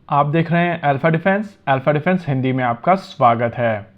आप देख रहे हैं अल्फा डिफेंस हिंदी में आपका स्वागत है।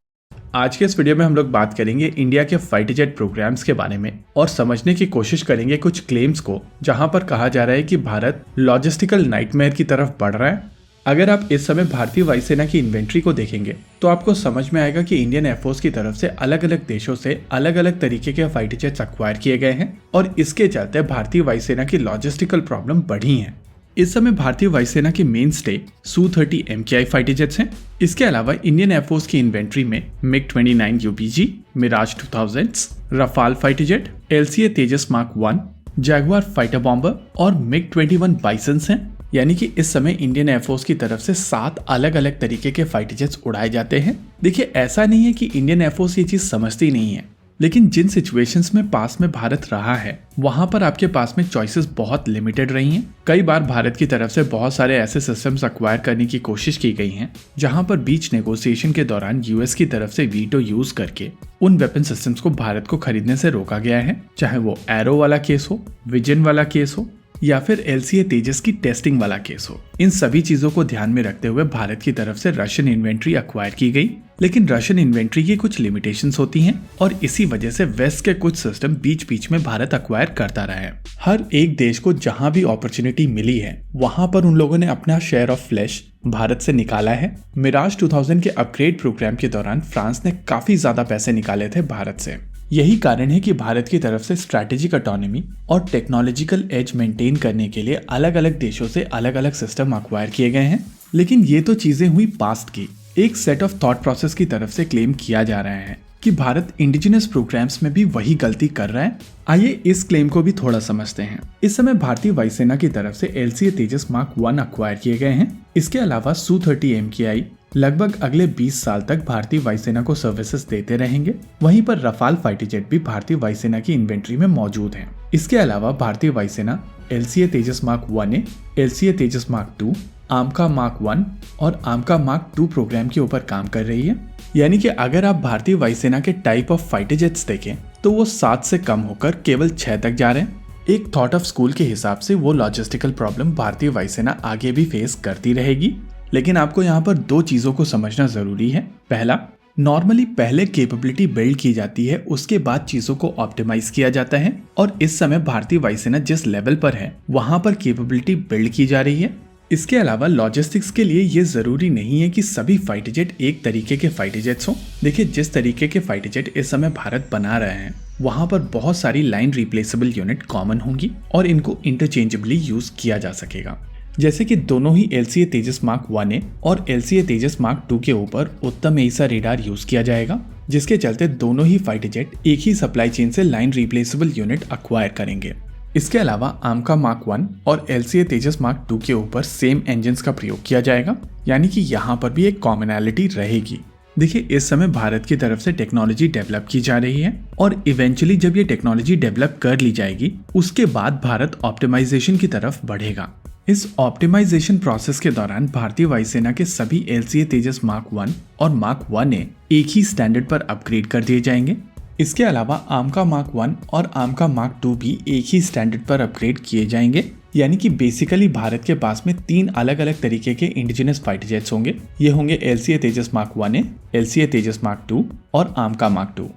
आज के इस वीडियो में हम लोग बात करेंगे इंडिया के फाइटर जेट प्रोग्राम्स के बारे में और समझने की कोशिश करेंगे कुछ क्लेम्स को, जहां पर कहा जा रहा है कि भारत लॉजिस्टिकल नाइटमेयर की तरफ बढ़ रहा है। अगर आप इस समय भारतीय वायुसेना की इन्वेंट्री को देखेंगे तो आपको समझ में आएगा कि इंडियन एयरफोर्स की तरफ से अलग अलग देशों से अलग अलग तरीके के फाइटर जेट्स एक्वायर किए गए हैं और इसके चलते भारतीय वायुसेना की लॉजिस्टिकल प्रॉब्लम बढ़ी है। इस समय भारतीय वायुसेना की main stay Su-30 MKI fighter jets हैं। इसके अलावा इंडियन एयरफोर्स की इन्वेंट्री में MiG-29 UPG, Mirage 2000, Rafale fighter jet, LCA Tejas mark 1, Jaguar fighter bomber और MiG-21 बाइसन्स हैं। यानी कि इस समय इंडियन एयरफोर्स की तरफ से 7 अलग अलग तरीके के फाइटर जेट्स उड़ाए जाते हैं। देखिए, ऐसा नहीं है कि इंडियन एयरफोर्स ये चीज समझती नहीं है, लेकिन जिन सिचुएशंस में पास में भारत रहा है वहां पर आपके पास में चॉइसेस बहुत लिमिटेड रही हैं। कई बार भारत की तरफ से बहुत सारे ऐसे सिस्टम्स एक्वायर करने की कोशिश की गई हैं जहां पर बीच नेगोशिएशन के दौरान यूएस की तरफ से वीटो यूज करके उन वेपन सिस्टम्स को भारत को खरीदने से रोका गया है, चाहे वो एरो वाला केस हो, विजन वाला केस हो या फिर LCA तेजस की टेस्टिंग वाला केस हो। इन सभी चीजों को ध्यान में रखते हुए भारत की तरफ से रशियन इन्वेंट्री एक्वायर की गई, लेकिन रशियन इन्वेंट्री की कुछ लिमिटेशंस होती हैं और इसी वजह से वेस्ट के कुछ सिस्टम बीच बीच में भारत एक्वायर करता रहा है। हर एक देश को जहां भी अपॉर्चुनिटी मिली है वहां पर उन लोगों ने अपना शेयर ऑफ फ्लैश भारत से निकाला है। मिराज 2000 के अपग्रेड प्रोग्राम के दौरान फ्रांस ने काफी ज्यादा पैसे निकाले थे भारत से। यही कारण है कि भारत की तरफ से स्ट्रैटेजिक ऑटोनॉमी और टेक्नोलॉजिकल एज मेंटेन करने के लिए अलग अलग देशों से अलग अलग सिस्टम एक्वायर किए गए हैं। लेकिन ये तो चीजें हुई पास्ट की। एक सेट ऑफ थॉट प्रोसेस की तरफ से क्लेम किया जा रहा है कि भारत इंडिजिनस प्रोग्राम्स में भी वही गलती कर रहा है। आइए इस क्लेम को भी थोड़ा समझते हैं। इस समय भारतीय वायुसेना की तरफ से LCA तेजस मार्क 1 एक्वायर किए गए हैं। इसके अलावा Su-30 MKI लगभग अगले 20 साल तक भारतीय वायुसेना को सर्विसेज देते रहेंगे। वहीं पर रफाल फाइटर जेट भी भारतीय वायुसेना की इन्वेंट्री में मौजूद हैं। इसके अलावा भारतीय वायुसेना LCA Tejas mark 1A, LCA Tejas mark 2, आमका मार्क 1 और आमका मार्क 2 प्रोग्राम के ऊपर काम कर रही है। यानी कि अगर आप भारतीय वायुसेना के टाइप ऑफ फाइटर जेट्स देखें तो वो 7 से कम होकर केवल 6 तक जा रहे हैं। एक थॉट ऑफ स्कूल के हिसाब से वो लॉजिस्टिकल प्रॉब्लम भारतीय वायुसेना आगे भी फेस करती रहेगी। लेकिन आपको यहाँ पर 2 चीजों को समझना जरूरी है। पहला, नॉर्मली पहले कैपेबिलिटी बिल्ड की जाती है, उसके बाद चीजों को ऑप्टिमाइज किया जाता है और इस समय भारतीय वायुसेना जिस लेवल पर है वहां पर कैपेबिलिटी बिल्ड की जा रही है। इसके अलावा लॉजिस्टिक्स के लिए ये जरूरी नहीं है कि सभी फाइटर जेट एक तरीके के फाइटर जेट्स हों। देखिए, जिस तरीके के फाइटर जेट इस समय भारत बना रहे हैं वहां पर बहुत सारी लाइन रिप्लेसेबल यूनिट कॉमन होंगी और इनको इंटरचेंजेबली यूज किया जा सकेगा। जैसे कि दोनों ही LCA तेजस मार्क 1A और LCA तेजस मार्क 2 के ऊपर उत्तम एईसा रेडार यूज किया जाएगा, जिसके चलते दोनों ही फाइटर जेट एक ही सप्लाई चेन से लाइन रिप्लेसेबल यूनिट एक्वायर करेंगे। इसके अलावा आमका मार्क 1 और LCA तेजस मार्क 2 के ऊपर सेम इंजन्स का प्रयोग किया जाएगा, यानी कि यहाँ पर भी एक कॉमनैलिटी रहेगी। देखिए, इस समय भारत की तरफ से टेक्नोलॉजी डेवलप की जा रही है और इवेंचुअली जब ये टेक्नोलॉजी डेवलप कर ली जाएगी उसके बाद भारत ऑप्टिमाइजेशन की तरफ बढ़ेगा। इस ऑप्टिमाइजेशन प्रोसेस के दौरान भारतीय वायुसेना के सभी LCA तेजस मार्क 1 और मार्क 1A एक ही स्टैंडर्ड पर अपग्रेड कर दिए जाएंगे। इसके अलावा आमका मार्क 1 और आमका मार्क 2 भी एक ही स्टैंडर्ड पर अपग्रेड किए जाएंगे। यानी कि बेसिकली भारत के पास में 3 अलग अलग तरीके के इंडिजिनस फाइटर जेट्स होंगे। ये होंगे LCA Tejas mark 1A, LCA Tejas mark 2 और आमका मार्क 2।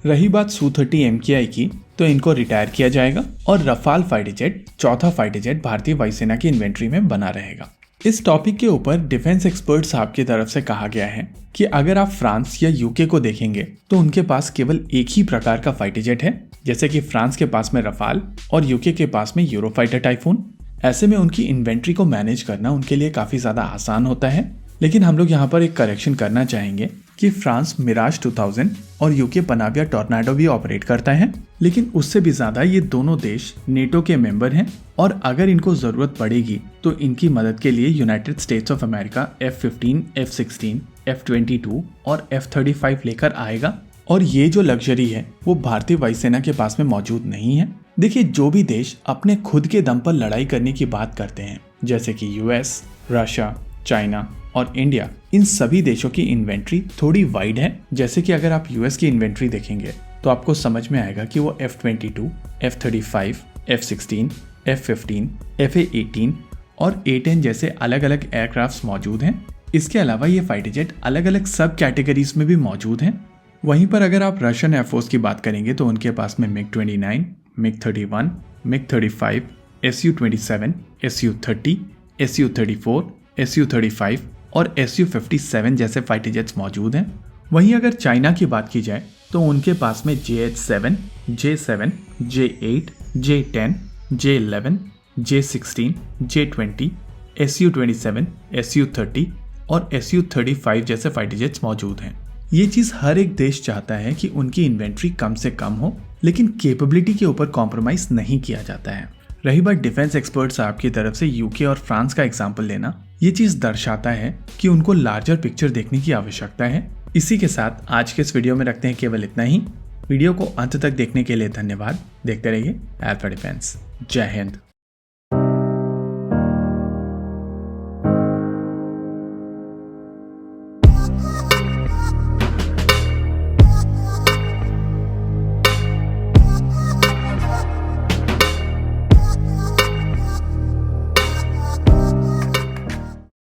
रही बात Su-30 MKI की, तो इनको रिटायर किया जाएगा और रफाल फाइटर जेट, चौथा फाइटर जेट भारतीय वायुसेना की इन्वेंट्री में बना रहेगा। इस टॉपिक के ऊपर डिफेंस एक्सपर्ट साहब की तरफ से कहा गया है कि अगर आप फ्रांस या यूके को देखेंगे तो उनके पास केवल एक ही प्रकार का फाइटर जेट है, जैसे कि फ्रांस के पास में रफाल और यूके के पास में यूरोफाइटर टाइफून। ऐसे में उनकी इन्वेंट्री को मैनेज करना उनके लिए काफी ज्यादा आसान होता है। लेकिन हम लोग यहाँ पर एक करेक्शन करना चाहेंगे कि फ्रांस मिराज 2000 और यूके पनाविया टॉर्नाडो भी ऑपरेट करता है, लेकिन उससे भी ज्यादा ये दोनों देश नेटो के मेंबर हैं और अगर इनको जरूरत पड़ेगी तो इनकी मदद के लिए United states of America F-15, F-16, F-22 और F-35 लेकर आएगा। और ये जो लग्जरी है वो भारतीय वायुसेना के पास में मौजूद नहीं है। देखिए, जो भी देश अपने खुद के दम पर लड़ाई करने की बात करते हैं, जैसे कि US, रशिया, चाइना और इंडिया, इन सभी देशों की इन्वेंट्री थोड़ी वाइड है। जैसे कि अगर आप US की इन्वेंट्री देखेंगे तो आपको समझ में आएगा कि वो F-22, F-35, F-16, F-15, FA-18 और A-10 जैसे अलग अलग एयरक्राफ्ट्स मौजूद हैं। इसके अलावा ये फाइटर जेट अलग अलग सब कैटेगरीज में भी मौजूद हैं। वहीं पर अगर आप रशियन एयरफोर्स की बात करेंगे तो उनके पास में MiG-29, MiG-31, MiG-35, Su-27, Su-30, Su-34, Su-35 और Su-57 जैसे फाइटर जेट्स मौजूद हैं। वहीं अगर चाइना की बात की जाए तो उनके पास में JH-7, J-7, J-8, J-10, J-11, J-16, J-20, Su-27, Su-30 और Su-35 जैसे फाइटर जेट्स मौजूद हैं। ये चीज़ हर एक देश चाहता है कि उनकी इन्वेंट्री कम से कम हो, लेकिन कैपेबिलिटी के ऊपर कॉम्प्रोमाइज नहीं किया जाता है। रही बात डिफेंस एक्सपर्ट्स आपकी तरफ से यूके और फ्रांस का एग्जाम्पल लेना, ये चीज़ दर्शाता है कि उनको लार्जर पिक्चर देखने की आवश्यकता है। इसी के साथ आज के इस वीडियो में रखते हैं केवल इतना ही। वीडियो को अंत तक देखने के लिए धन्यवाद। देखते रहिए अल्फा डिफेंस। जय हिंद।